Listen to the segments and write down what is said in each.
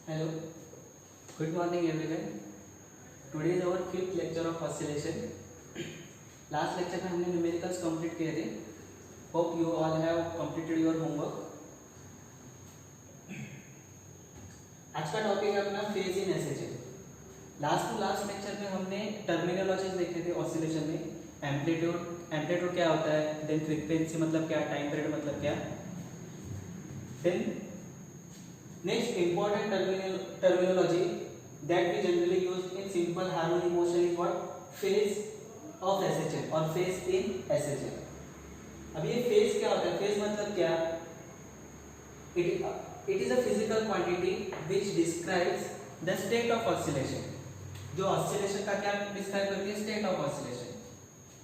Hello, good morning everyone. Today is our fifth lecture of oscillation. Last lecture में हमने numericals complete किए थे. Hope you all have completed your homework. आज का topic है अपना phase in SHL. Last lecture में हमने टर्मिनोलॉजीज देखे थे ऑसिलेशन में. एम्पलीट्यूड क्या होता है, देन फ्रीक्वेंसी मतलब क्या, टाइम पीरियड मतलब क्या. Then next important terminology that we generally use in simple harmonic motion is what? Phase of SHM और phase in SHM. अब ये phase क्या होता है? phase मतलब क्या? It is a physical quantity which describes the state of oscillation. जो oscillation का क्या describe करती है? State of oscillation.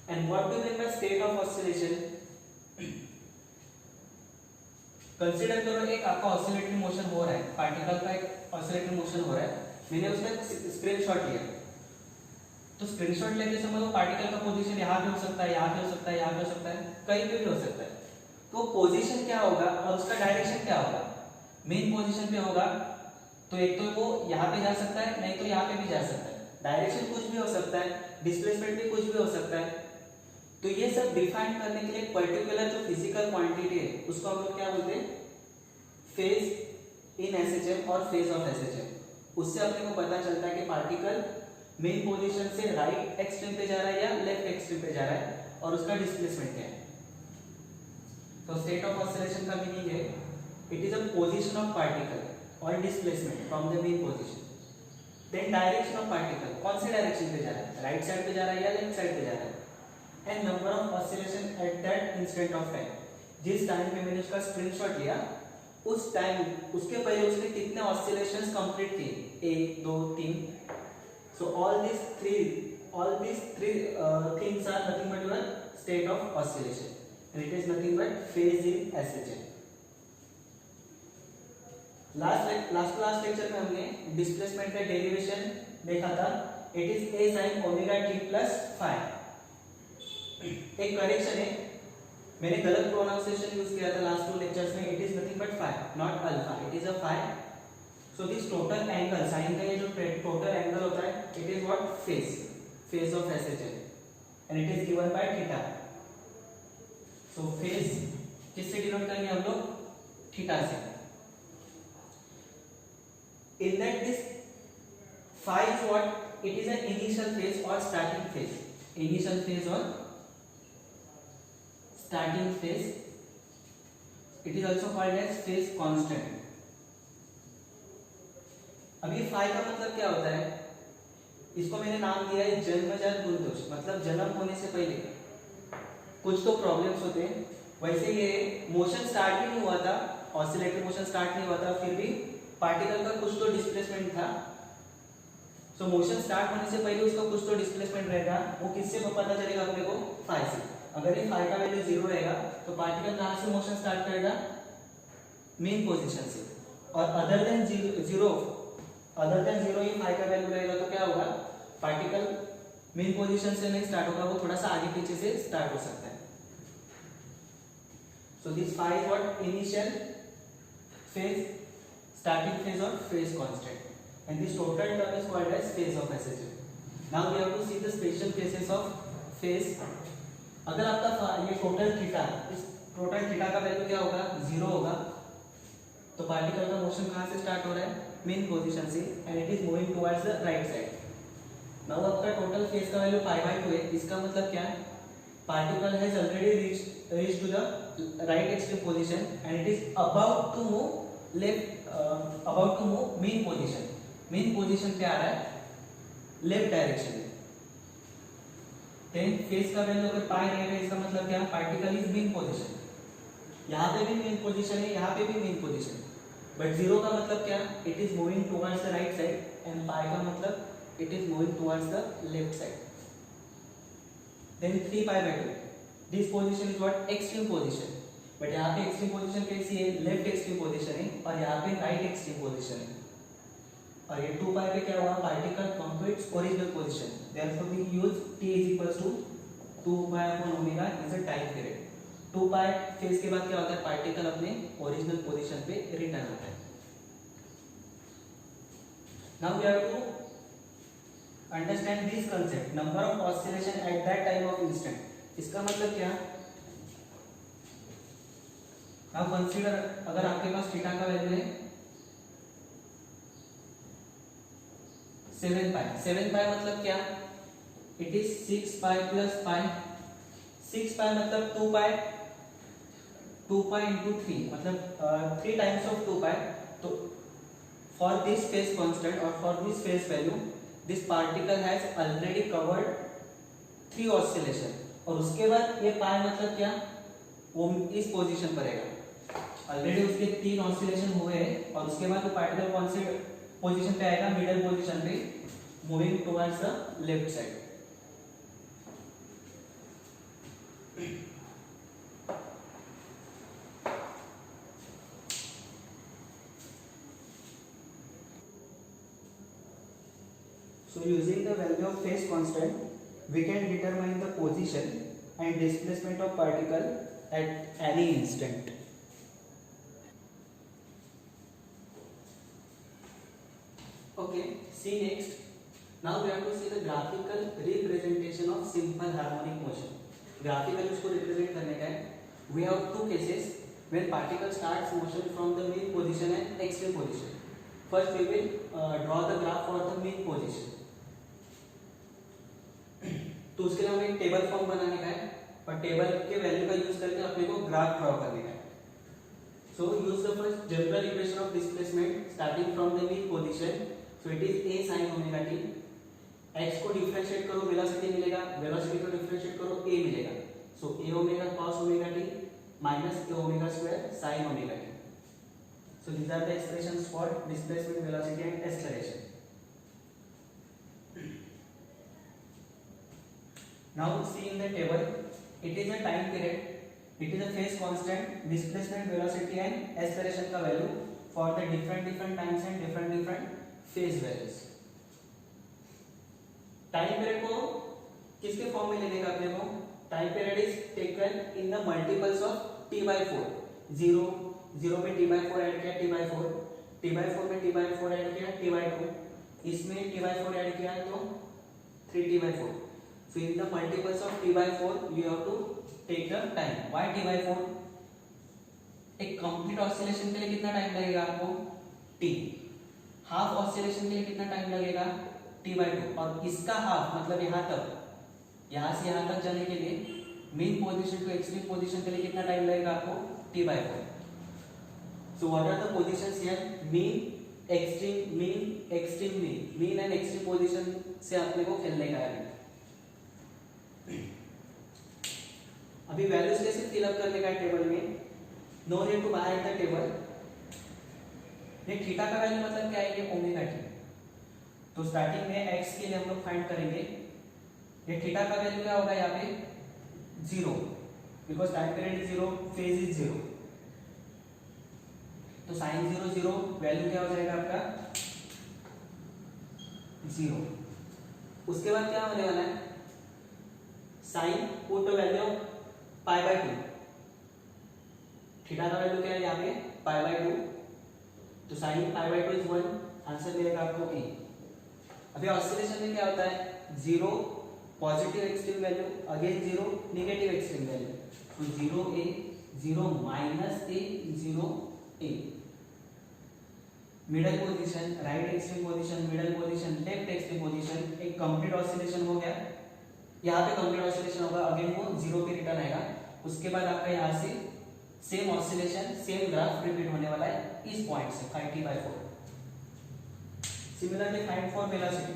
And what do you mean by state of oscillation? Consider करो एक आपका ऑसिलेटरी मोशन हो रहा है, पार्टिकल का एक ऑसिलेटरी मोशन हो रहा है. मैंने उसका स्क्रीनशॉट लिया, तो स्क्रीनशॉट लेते समय वो पार्टिकल का पोजीशन यहाँ पे हो सकता है, यहाँ पे हो सकता है, यहाँ पे हो सकता है, कहीं पे भी हो सकता है. तो पोजीशन क्या होगा और उसका डायरेक्शन क्या होगा. मेन पोजीशन पे होगा तो एक तो वो यहाँ पे जा सकता है, नहीं तो यहाँ पे भी जा सकता है. डायरेक्शन कुछ भी हो सकता है, डिस्प्लेसमेंट भी कुछ भी हो सकता है. तो ये सब डिफाइन करने के लिए पर्टिकुलर जो फिजिकल क्वांटिटी है उसको हम लोग क्या बोलते हैं? फेज इन एसएचएम और फेज ऑफ एसएचएम. उससे अपने को पता चलता है कि पार्टिकल मेन पोजीशन से राइट एक्सट्रीम पे जा रहा है या लेफ्ट एक्सट्रीम पे जा रहा है और उसका डिस्प्लेसमेंट क्या है. तो स्टेट ऑफ ऑसिलेशन का मीनिंग है it is a position of particle और displacement from the mean position. Then direction of particle, कौन से डायरेक्शन पे जा रहा है, राइट साइड पे जा रहा है या लेफ्ट साइड पे जा रहा है. And number of oscillation at that instant of time. जिस टाइम पे मैंने उसका स्क्रीनशॉट लिया उस टाइम उसके पहले उसने कितने ऑसिलेशंस कंप्लीट किए, 1 2 3. So all this three things are nothing but your state of oscillation and it is nothing but phase in SHM. Last lecture में हमने डिस्प्लेसमेंट का डेरिवेशन देखा था. It is a sin omega t plus phi. एक correction है, मैंने गलत pronunciation use किया था लास्ट 2 लेक्चर्स में. It is nothing but phi, not alpha, it is a phi. So this total angle, sign का ये जो टोटल एंगल होता है it is what? Phase of SHM and it is given by theta. So phase किससे denote करेंगे हम लोग? Theta से. In that this phi is what? It is an initial phase और स्टार्टिंग फेज. इनिशियल फेज और starting phase. It is also called as phase constant. अब ये phi का मतलब क्या होता है? इसको मैंने नाम दिया है जन्मजात गुणदोष. मतलब जन्म होने से पहले कुछ तो प्रॉब्लम्स होते हैं. वैसे ये मोशन स्टार्ट ही नहीं हुआ था, ऑसिलेटरी मोशन स्टार्ट नहीं हुआ था, फिर भी पार्टिकल का कुछ तो डिस्प्लेसमेंट था. सो मोशन स्टार्ट होने से पहले उसका कुछ तो डिस्प्लेसमेंट रहेगा. वो किससे पता चलेगा अपने को? फाई से. अगर ये फाई का वैल्यू 0 रहेगा तो पार्टिकल कहां से मोशन स्टार्ट करेगा? मेन पोजीशन से. और अदर देन 0 ये फाई का वैल्यू रहेगा तो क्या होगा? पार्टिकल मेन पोजीशन से नहीं स्टार्ट होगा, वो थोड़ा सा आगे पीछे से स्टार्ट हो सकता है. So this phi is what? Initial phase, starting phase और phase constant. And this total term is called as phase of SHM. Now we have to see the special cases of phase. अगर आपका ये total theta, इस total theta का value क्या होगा? 0 होगा. तो पार्टिकल का मोशन कहां से स्टार्ट हो रहा है? मेन पोजीशन से and it is moving towards the right side. Now आपका टोटल फेज का वैल्यू π/2 है. इसका मतलब क्या है? Particle has already reached to the right extreme position and it is about to move mean position. Mean position पे आ रहा है लेफ्ट डायरेक्शन में. देन फेज का वैल्यू अगर पाई रहेगा इसका मतलब क्या? Particle is mean position. यहाँ पे भी मेन पोजीशन है, यहाँ पे भी मेन पोजीशन. बट 0 का मतलब क्या? It is moving towards the right side and pi का मतलब it is moving towards the left side. Then 3π/2. This position is what? Extreme position. But यहाँ पे एक्सट्रीम पोजीशन कैसी है? लेफ्ट एक्सट्रीम पोजीशन है और यहाँ पे राइट एक्सट्रीम पोजीशन है. और ये 2π पे क्या हुआ? Particle come to its original position. Therefore we use t is equals to 2π/ω is a time period. 2π phase के बाद क्या होता है? पार्टिकल अपने ओरिजिनल पोजीशन पे रिटर्न होता है. Now we have to understand this concept, number of oscillation at that time of instant. इसका मतलब क्या? नाउ कंसीडर, अगर आपके पास थीटा का वैल्यू है 7 पाई, 7 पाई मतलब क्या? It is 6 pi plus pi. 6 पाई मतलब 2 पाई, 2 पाई इंटू 3 मतलब 3 टाइम्स ऑफ 2 पाई। तो फॉर दिस फेज कांस्टेंट और for this phase value this particle has already covered 3 oscillation, और उसके बाद ये पाई मतलब क्या? वो इस पोजीशन पर रहेगा। ऑलरेडी उसके 3 ऑसिलेशन हुए हैं और उसके बाद वो पार्टिकल कौन से पोजीशन पे आएगा? मिडल पोजीशन पे, moving towards the left side. So using the value of phase constant, we can determine the position and displacement of particle at any instant. Okay, see next. Now we have to see the graphical representation of simple harmonic motion. Graphical उसको represent करने का है. We have two cases when particle starts motion from the mean position and extreme position. First we will draw the graph for the mean position. तो उसके लिए हमें एक table form बनाने का है और टेबल के वैल्यू का यूज करके अपने को ग्राफ ड्रॉ करने का है। So use the first general equation of displacement starting from the mean position. So it is a sin omega t। x को डिफरेंशिएट करो, वेलोसिटी मिलेगा, वेलोसिटी को डिफरेंशिएट करो, a मिलेगा। So a omega cos omega t minus a omega square sin omega t। So these are the expressions for displacement, velocity and acceleration. Now see in the table, it is a time period, it is a phase constant, displacement, velocity and acceleration का value for the different times and different phase values. Time period को किसके form में लेने का अपने को? Time period is taken in the multiples of t by 4. 0 में t by 4 add किया, t by 4, t by 4 में t by 4 ऐड किया, t by 2, इसमें t by 4 ऐड किया तो 3t by 4. So in the multiples of t by 4 you have to take the time. Why t by 4? एक complete oscillation के लिए कितना time लगेगा आपको? t। हाफ ऑसिलेशन के लिए कितना टाइम लगेगा? t by 2। और इसका हाफ मतलब यहाँ तक, यहाँ से यहाँ तक जाने के लिए mean position to extreme position के लिए कितना टाइम लगेगा आपको? t by 4। So what are the positions here? mean, extreme, mean and extreme position से अपने को खेलने का है। अभी वैल्यूज कैसे फिलअप करने का है टेबल में? No need to buy the table. ये थीटा का वैल्यू मतलब क्या है? ये ओमेगा टी। तो स्टार्टिंग में x के लिए हम लोग फाइंड करेंगे। ये थीटा का वैल्यू क्या होगा यहाँ पे? 0, because time period is 0, phase is 0। तो साइन 0 0 वैल्यू क्या हो जाएगा आपका? 0। उसके बाद क्या होने वाला है? Sine put value pi by 2। Theta का वैल्यू क्या है यहाँ पे? Pi by 2। तो sine pi by 2 is 1। Answer मिलेगा आपको ए। अभी ऑसिलेशन में क्या होता है? 0 positive extreme value, again 0 negative extreme value. तो 0 a, 0 minus a, 0 a। Middle position, right extreme position, middle position, left extreme position, एक कंप्लीट ऑसिलेशन हो गया। यहाँ पे कंप्लीट ऑसिलेशन होगा, अगेन वो 0 पे रिटर्न आएगा। उसके बाद आपका यहाँ से same oscillation, same graph repeat होने वाला है इस पॉइंट से 5t by 4। Similarly find for velocity.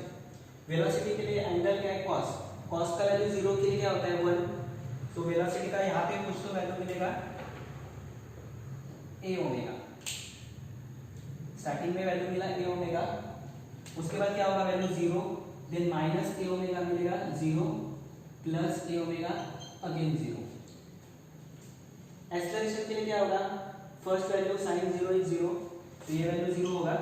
Velocity के लिए एंगल क्या है? cos। cos का वैल्यू 0 के लिए क्या होता है? 1। तो वेलोसिटी का यहाँ पे कुछ तो वैल्यू मिलेगा a ओमेगा। स्टार्टिंग में वैल्यू मिला a ओमेगा, उसके बाद क्या होगा? Value 0, then minus a omega मिलेगा 0 plus a omega again 0। Acceleration के लिए क्या होगा? फर्स्ट वैल्यू साइन 0 इज 0, तो ये वैल्यू 0 होगा।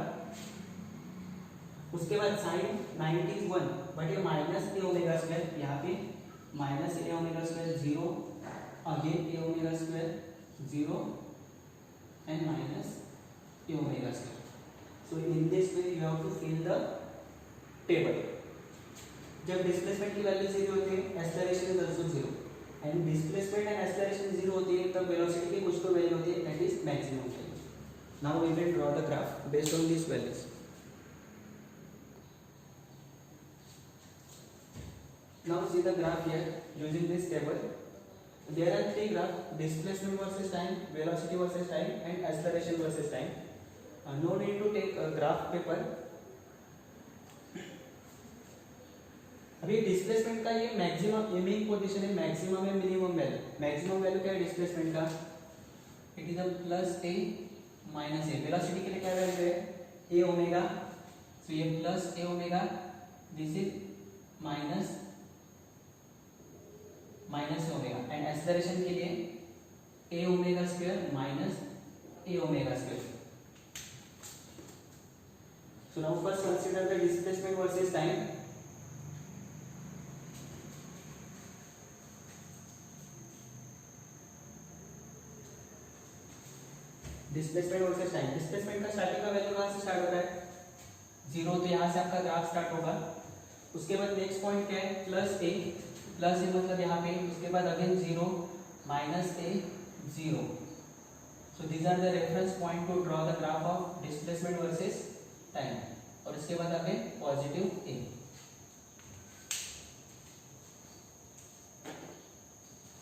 उसके बाद साइन 90 इज 1, बट ये माइनस a ओमेगा स्क्वायर, यहाँ पे minus a omega square 0, again a omega square 0 and minus a omega square. So in this way you have have to fill the table. जब displacement की value 0 होती है acceleration is also 0 and displacement and acceleration 0 होती है तब velocity की कुछ तो वैल्यू होती है that is maximum value. Now we will draw the graph based on this values. Now see the graph here using this table. There are three graphs: displacement versus time, velocity versus time, and acceleration versus time. No need to take a graph paper. अभी displacement का ये maximum एमिंग position है, maximum है minimum value. Maximum value क्या है displacement का? It is a plus a minus a. Velocity के लिए क्या वैल्यू है? A omega. सो ये plus a omega, this is minus omega, and acceleration के लिए a omega square minus a omega square. So now first consider the displacement versus time. Displacement versus time. Displacement का starting का value कहां से start होता है? 0, तो यहां से आपका ग्राफ स्टार्ट होगा। उसके बाद नेक्स्ट पॉइंट क्या है? प्लस ए। प्लस ए मतलब यहाँ पे, उसके बाद again 0 minus a 0। So these are the reference point to draw the graph of displacement versus time. और इसके बाद again positive a.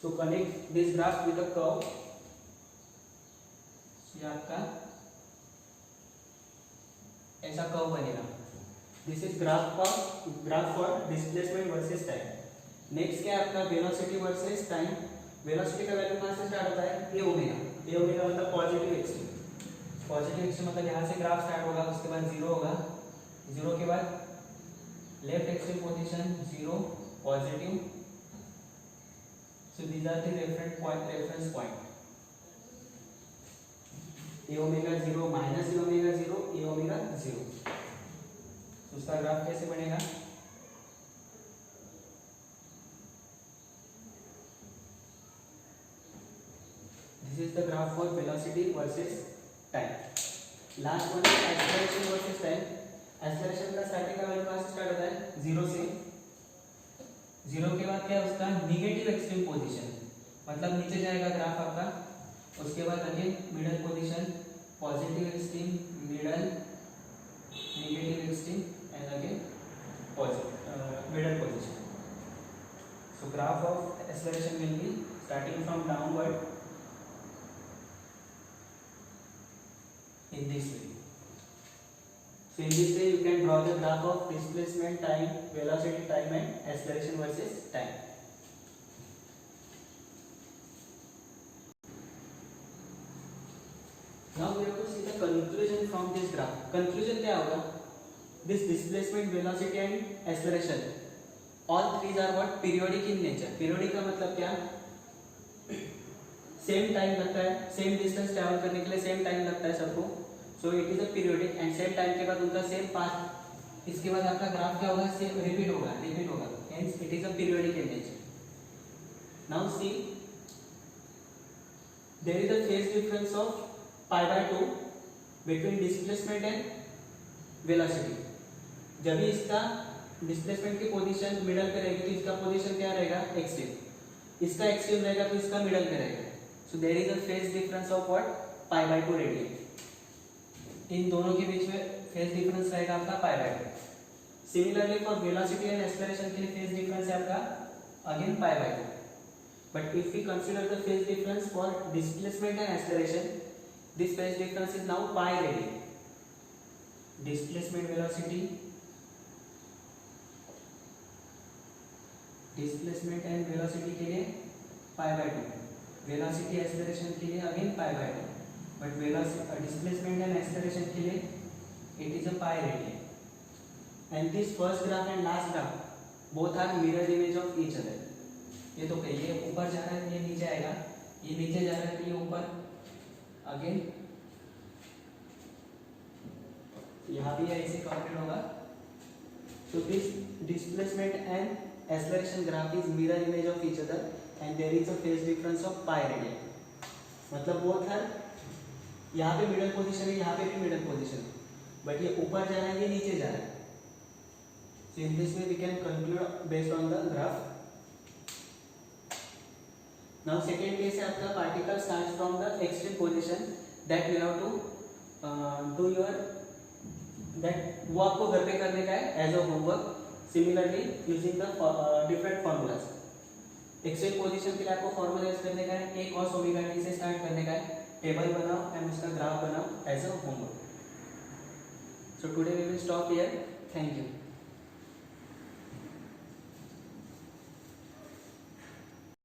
So connect this graph with the curve. ये आपका ऐसा कर्व बनेगा। This is graph for displacement versus time. Next क्या है आपका? Velocity versus time. वेलोसिटी का वैल्यू कहां से स्टार्ट होता है? A omega. ए ओमेगा मतलब पॉजिटिव एक्स। पॉजिटिव एक्स मतलब यहां से ग्राफ स्टार्ट होगा, उसके बाद 0 होगा। 0 के बाद left extreme position 0 positive. So these are the reference point. A omega 0 minus a omega 0 a omega 0। तो उसका ग्राफ कैसे बनेगा? This is the graph for velocity versus time. Last one is acceleration versus time. Acceleration का starting का value कहाँ से start होता है? 0 से। 0 के बाद क्या है उसका? निगेटिव एक्सट्रीम पोजीशन, मतलब नीचे जाएगा ग्राफ आपका। उसके बाद again middle position, positive extreme, middle, negative extreme and again middle position. So graph of acceleration will be starting from downward in this way. So in this way you can draw the graph of displacement, time, velocity, time and acceleration versus time. Now we have to see the conclusion from this graph. Conclusion क्या होगा? This displacement, velocity and acceleration, all three are what? Periodic in nature. Periodic का मतलब क्या? Same time लगता है, same distance travel करने के लिए सेम टाइम लगता है सबको। सो it is a periodic and same time के बाद उनका सेम पाथ। इसके बाद आपका ग्राफ क्या होगा? सेम रिपीट होगा। Hence it is a periodic in nature. Now see there is a phase difference of π/2 between displacement and velocity. जब भी इसका डिस्प्लेसमेंट की पोजीशन मिडल पे रहेगी तो इसका पोजीशन क्या रहेगा? एक्सट्रीम। इसका एक्सट्रीम रहेगा तो इसका मिडल पे रहेगा। So there is a phase difference of what? π/2 radian. इन दोनों के बीच में फेज डिफरेंस रहेगा आपका π/2। Similarly for velocity and acceleration के लिए फेज डिफरेंस है आपका again π/2। But if we consider the phase difference for displacement and acceleration, this phase difference is now π radian. Displacement velocity, displacement and velocity के लिए π/2, velocity acceleration के लिए again π/2, but velocity displacement and acceleration के लिए it is a π radian. And this first graph and last graph both are mirror image of each other. ये तो ये ऊपर जा रहा है, ये नीचे आएगा, ये नीचे जा रहा है, ये ऊपर, अगेन यहाँ भी ऐसे कंप्लीट होगा। So this displacement and acceleration graph is mirror image of each other and there is a phase difference of pi radian. मतलब both है, यहाँ पे मिडल पोजीशन है, यहाँ पे भी मिडल पोजीशन है। बट ये ऊपर जा रहा है, ये नीचे जा रहा है. So in this way we can conclude based on the graph. Now second case है आपका particle starts from the extreme position that you have to do your that वो आपको घर पे करने का है as a homework. Similarly using the different formulas. Extreme position के लिए आपको फॉर्मूला यूज करने का है, a cos ओमेगा t से स्टार्ट करने का है, टेबल बनाओ एंड उसका ग्राफ बनाओ as a homework. So today we will stop here. Thank you.